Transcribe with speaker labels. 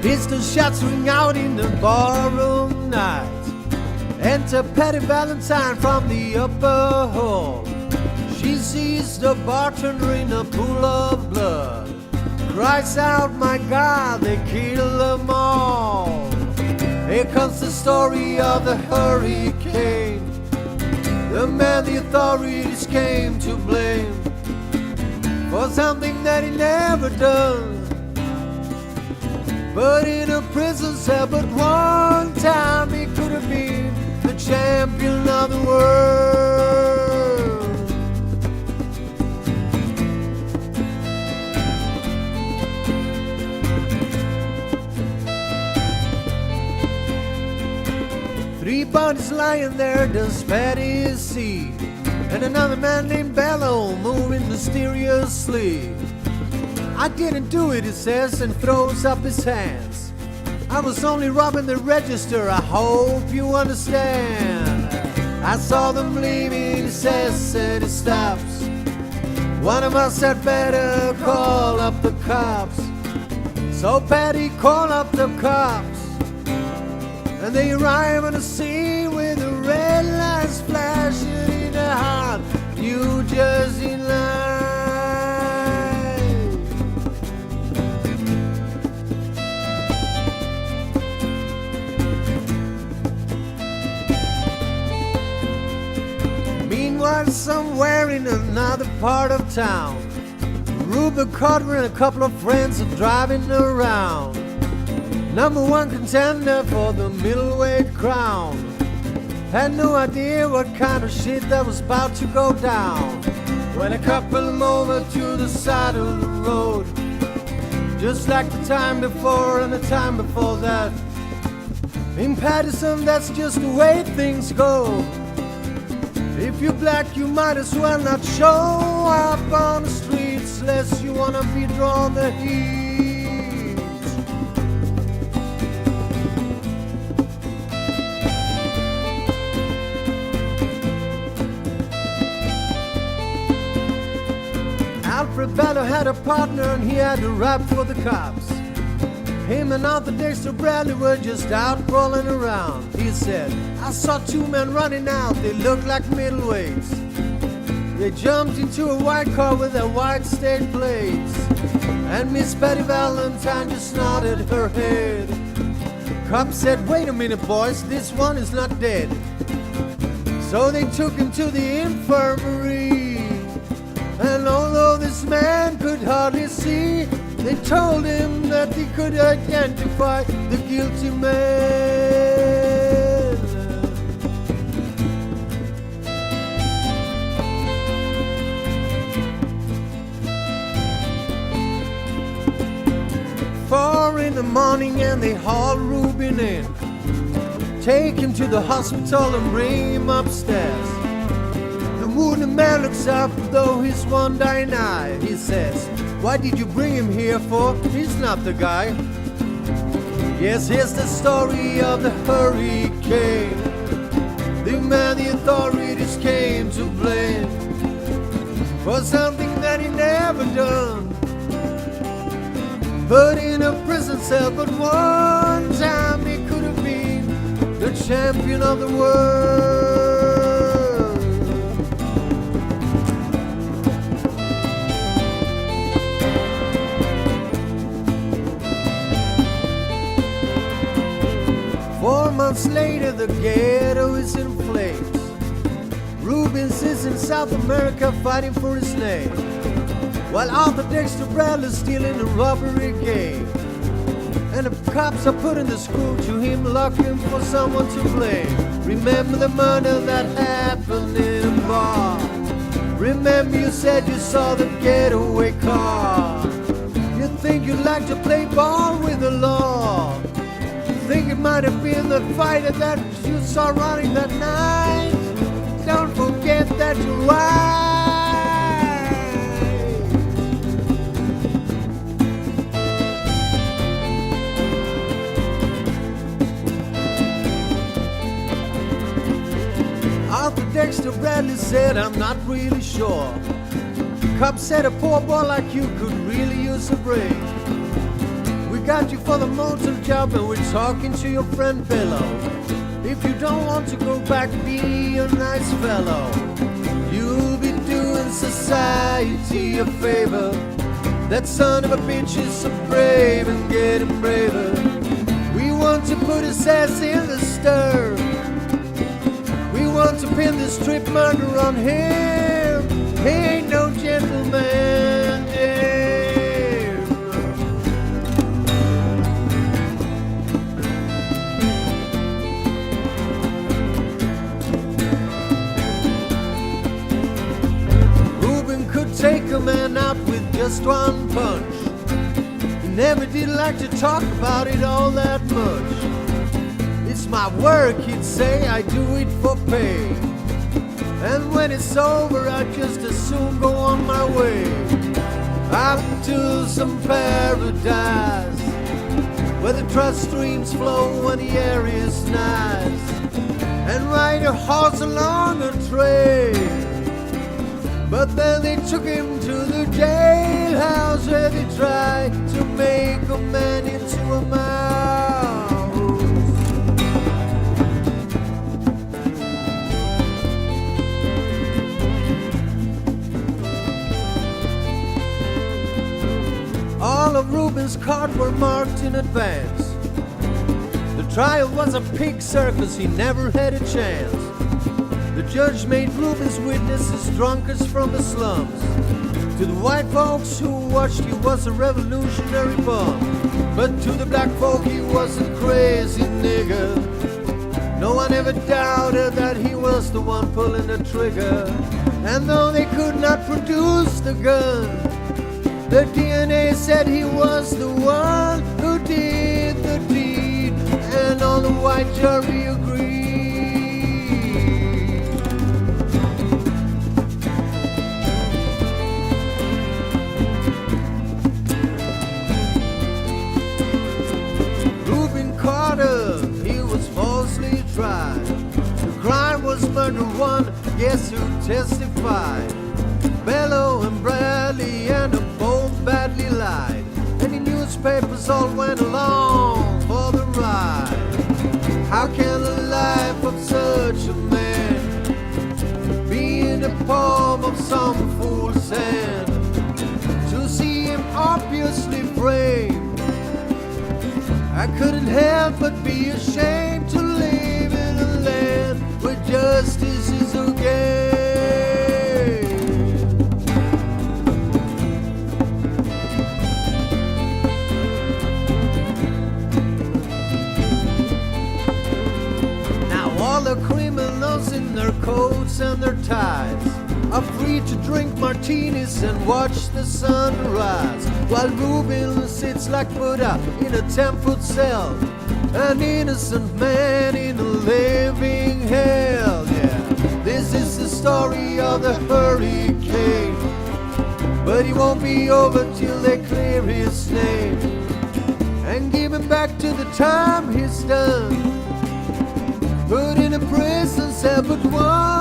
Speaker 1: Distant shots ring out in the barroom night. Enter Patty Valentine from the upper hall. She sees the bartender in a pool of blood. Cries out, my God, they killed them all. Here comes the story of the hurricane. The man the authorities came to blame for something that he never done. But in a prison cell, but one time he could have been the champion of the world. 3 bodies lying there, does Patty see? And another man named Bello moving mysteriously. I didn't do it, he says, and throws up his hands. I was only robbing the register, I hope you understand. I saw them leaving, he says, and he stops. One of us had better call up the cops. So Patty called up the cops, and they arrive on the scene with the red lights flashing in the hot New Jersey line. Meanwhile, somewhere in another part of town, Reuben Carter and a couple of friends are driving around. Number 1 contender for the middleweight crown. Had no idea what kind of shit that was about to go down, when a couple them over to the side of the road, just like the time before and the time before that. In Patterson, that's just the way things go. If you're black, you might as well not show up on the streets unless you wanna be drawn the heat. Alfred Bello had a partner and he had to rap for the cops. Him and Arthur Dexter Bradley were just out rolling around. He said, I saw 2 men running out, they looked like middleweights. They jumped into a white car with their white state plates. And Miss Patty Valentine just nodded her head. Cop said, wait a minute boys, this one is not dead. So they took him to the infirmary. And although this man could hardly see, they told him that he could identify the guilty man. Four in the morning and they haul Reuben in. Take him to the hospital and bring him upstairs. The wounded man looks up, though he's one dying eye. He says, why did you bring him here for? He's not the guy. Yes, here's the story of the hurricane. The man the authorities came to blame for something that he never done. But in a prison cell, but one time he could have been the champion of the world. 4 months later, the ghetto is in flames. Reuben is in South America fighting for his name, while Arthur Dexter Bradley's still in the robbery game. And the cops are putting the screw to him, looking for someone to blame. Remember the murder that happened in a bar? Remember you said you saw the getaway car? You think you'd like to play ball with the law? Think it might have been the fighter that you saw running that night? Don't forget that you're right. Arthur Dexter Bradley said, I'm not really sure. Cop said a poor boy like you could really use a break. We got you for the motel job, and we're talking to your friend Bello. If you don't want to go back, be a nice fellow. You'll be doing society a favor. That son of a bitch is so brave and getting braver. We want to put his ass in the stir. We want to pin this strip murder on him. He ain't no gentleman, yeah. Ruben could take a man out with just one punch. He never did like to talk about it all that much. It's my work, he'd say, I do it for pay. And when it's over, I just as soon go on my way. Up to some paradise, where the trust streams flow when the air is nice, and ride a horse along a trail. But then they took him to the jailhouse, where they tried to make a man into a mouse. All of Ruben's cards were marked in advance. The trial was a pig circus, he never had a chance. The judge made Ruben's witnesses drunkards from the slums. To the white folks who watched, he was a revolutionary bum. But to the black folk, he was a crazy nigger. No one ever doubted that he was the one pulling the trigger. And though they could not produce the gun, the DNA said he was the one who did the deed, and all the white jury agreed. Reuben Carter, he was falsely tried. The crime was murder one, guess who testified? Bello and Bradley and a both badly lied, and the newspapers all went along for the ride. How can the life of such a man be in the palm of some fool's hand? To see him obviously framed, I couldn't help but be ashamed to live in a land where justice is a game. The criminals in their coats and their ties are free to drink martinis and watch the sun rise, while Reuben sits like Buddha in a 10-foot cell, an innocent man in a living hell. Yeah, this is the story of the hurricane, but he won't be over till they clear his name and give him back to the time he's done. Put in a prison cell but one.